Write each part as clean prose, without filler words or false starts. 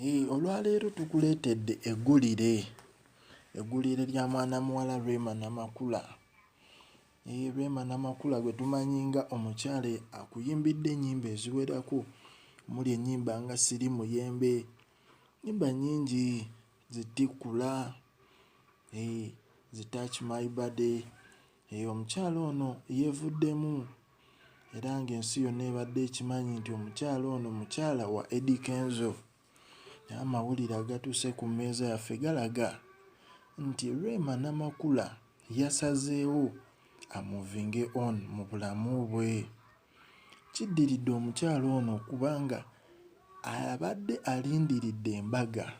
Olwaleero tukuleetedde eggulire lya mwana muwala Rema Namakula. Rema Namakula gwe tumanyi nga omukyala akuyimbidde ennyimba eziwerako omuli ennyimba nga Siri Muyembe, nnyimba nnyingi, Zitikula, Zitouch My Body. Omukyala ono yeevuddemu era ng'ensi yonna ebadde ekimanyi nti omukyala ono mukyala wa Eddie Kenzo. Amawulire agatuuse ku mmeeza yaffe galaga nti Rema Namakula yasazeewo amuvinge on mu bulamu bwe. Kiddiridde omukyala ono kubanga abadde alindiridde embaga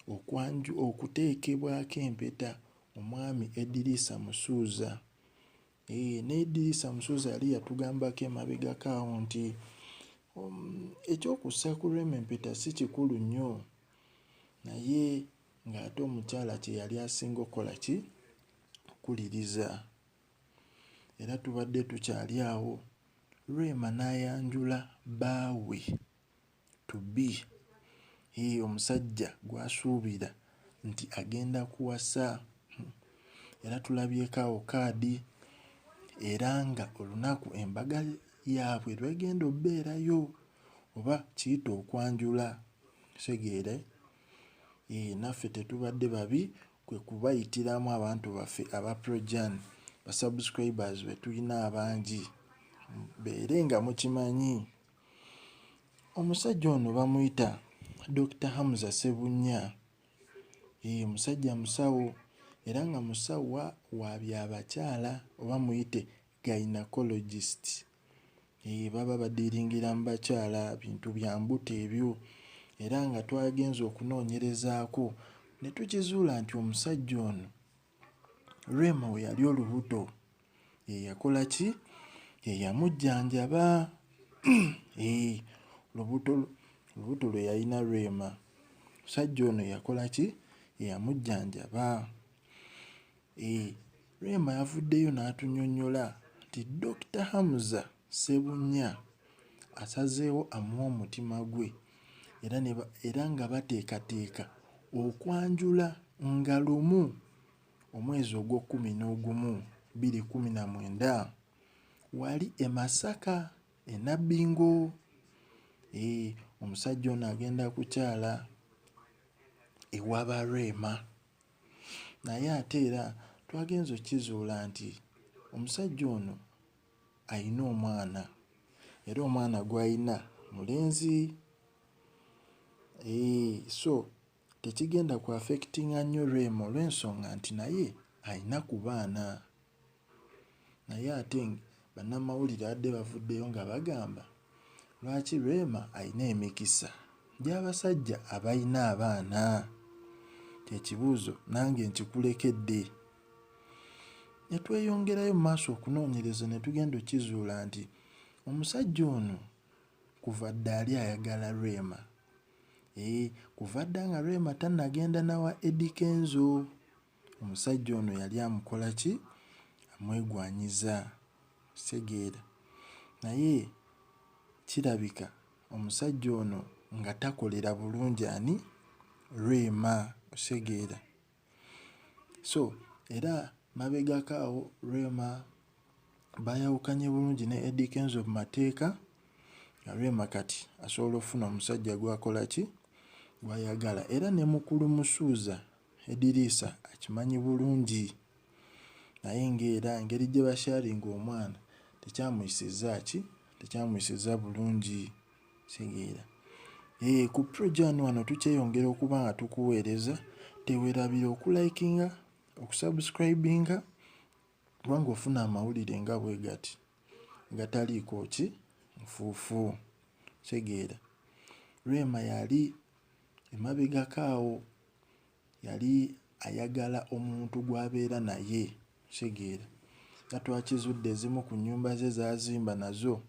okuteekebwako empeta omwami Eddirisa Musuuza. Ne Eddirisa Musuuza yali yatugambako emabegako awo nti ekyokussa ku Rema empeta si kikulu nnyo, naye ng'ate omukyala kye yali asinga okukola ki? Okuwuliriza. Era tubadde tukyali awo, Rema n'ayanjula bbaawe to be, omusajja gw'asuubira nti agenda kuwasa. Era tulabyeko awo kaadi era nga olunaku embaga yaabwe lwegenda obbeerayo oba kiyita okwanjula. Kitegeere? Naffe tetubadde babi kwe kubayitiramu abantu baffe aba Projan, basubscribers be tulina abangi, mbeere nga mukimanyi. Omusajja ono bamuyita Dr. Hamza Ssebunya. Musajja musawo era nga musawo wa byabakyala oba muyite gynecologist. Baba badiiringira mu bakyala, bintu bya mbuto ebyo. Era nga twagenze okunoonyerezaako ne tukizuula nti omusajja ono Rema we yali olubuto yakola ki? Yamujjanjaba. Olubuto lwe yalina Rema, omusajja ono yakola ki? Yamujjanjaba. Rema yavuddeyo n'atunnyonnyola nti Dr. Hamza Ssebunya asazeewo amuwa omutima gwe era nga bateekateeka okwanjula nga lumu omwezi ogw'Okumu, 2019 wali e Masaka e Nabbingo. Omusajja ono agenda kukyala ewaba Rema. Naye ate era twagenze okkizuula nti omusajja ono ayina omwana era omwana gw'ayina mulenzi. So tekigenda ku affectinga nnyo Rema olw'ensonga nti naye ayina ku baana. Naye ate bannamawulire badde bavuddeyo nga bagamba lwaki Rema ayina emikisa gy'abasajja abayina abaana. Ekibuuzo nange nkikulekedde. Ne tweyongerayo mu maaso okunoonyereza ne tugenda okkizuula nti omusajja ono kuva dda ali ayagala Rema. Kuva dda nga Rema tannagenda nawa Eddie Kenzo, omusajja ono yali amukola ki? Amwegwanyiza. Kitegeera? Naye kirabika omusajja ono nga takolera bulungi ani? Rema. Osegeera? So era mabegako awo Rema bayawukanye bulungi ne Eddie Kenzo mu mateeka nga Rema kati asobola okufuna omusajja gwakola ki? Gwayagala. Era ne mukulu Musuuza Eddirisa akimanyi bulungi, naye ng'era engeri gye basharinga omwana tekyamuyisizza ki? Tekyamuyisizza bulungi. Kitegeera? Ku Projan wano tukyeyongera okuba nga tukuweereza. Teweerabira okulikinga, okusubscribinga kubanga ofuna amawulire nga bwe gati gataliiko ki? Nfuufu. Kitegeera? Rema yali emabegako awo yali ayagala omuntu gw'abeera naye. Kitegeera? Nga twakizudde ezimu ku nnyumba ze z'azimba nazo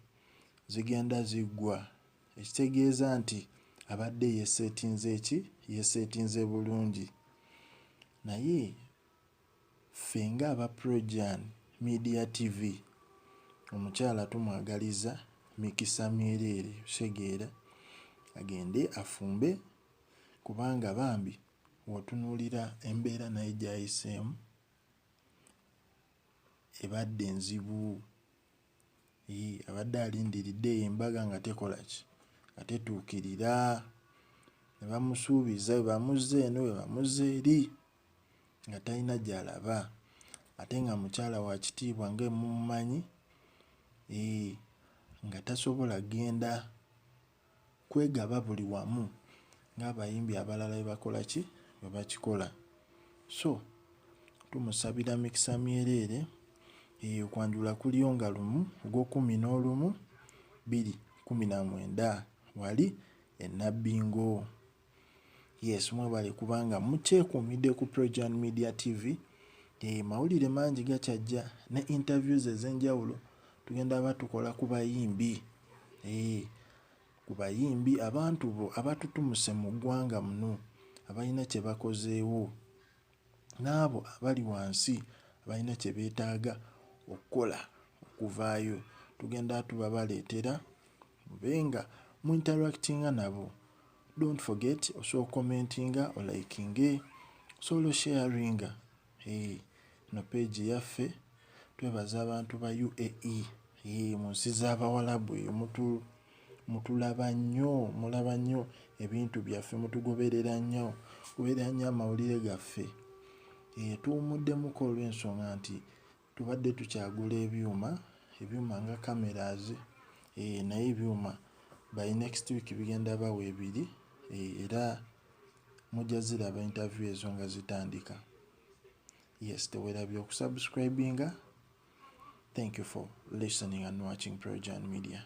zigenda ziggwa, ekitegeeza nti abadde yeeseetinze bulungi. Naye ffe ng'aba Projan Media TV omukyala tumwagaliza mikisa myereere. Kitegeera? agende afumbe kubanga bambi wotunuulira embeera naye gy'ayiseemu ebadde nzibu. Abadde alindiridde embaga nga tekola ki, nga tetuukirira. Ne bamusuubiza bwe bamuzza eno bwe bamuzza eri nga talina gy'alaba, ate nga mukyala wa kitiibwa ng'emumumanyi, nga tasobola genda kwegaba buli wamu ng'abayimbi abalala bwe bakola ki, bwe bakikola. So tumusabira mikisa myereere. Okwanjula kuliyo nga 1/11/2019 wali e Nabbingo. Yes, mwebale kubanga mukyekuumidde ku Projan Media TV. Mawulire mangi gakyajja ne interviews ez'enjawulo tugenda batukola ku bayimbi, ku bayimbi abantu bo abatutumuse mu ggwanga muno abalina kye bakozeewo, n'abo abali wansi abalina kye beetaaga okukola okuvaayo. Tugenda tubabaleetera mubenga mu interactinga nabo. Don't forget also commentinga or likinga, solo sharinga no page yaffe. Twebaza abantu ba UAE, mu nsi z'Abawalabu eyo mutulaba nnyo, mulaba nnyo ebintu byaffe, mutugoberera nnyo amawulire gaffe. Tuwumuddemuko olw'ensonga nti tubadde tukyagula ebyuma nga cameras, naye ebyuma by next week bigenda bawa 2, era mujja ziraba interview ezo nga zitandika. Yes, tewerabye okusubscribinga. Thank you for listening and watching Projan Media.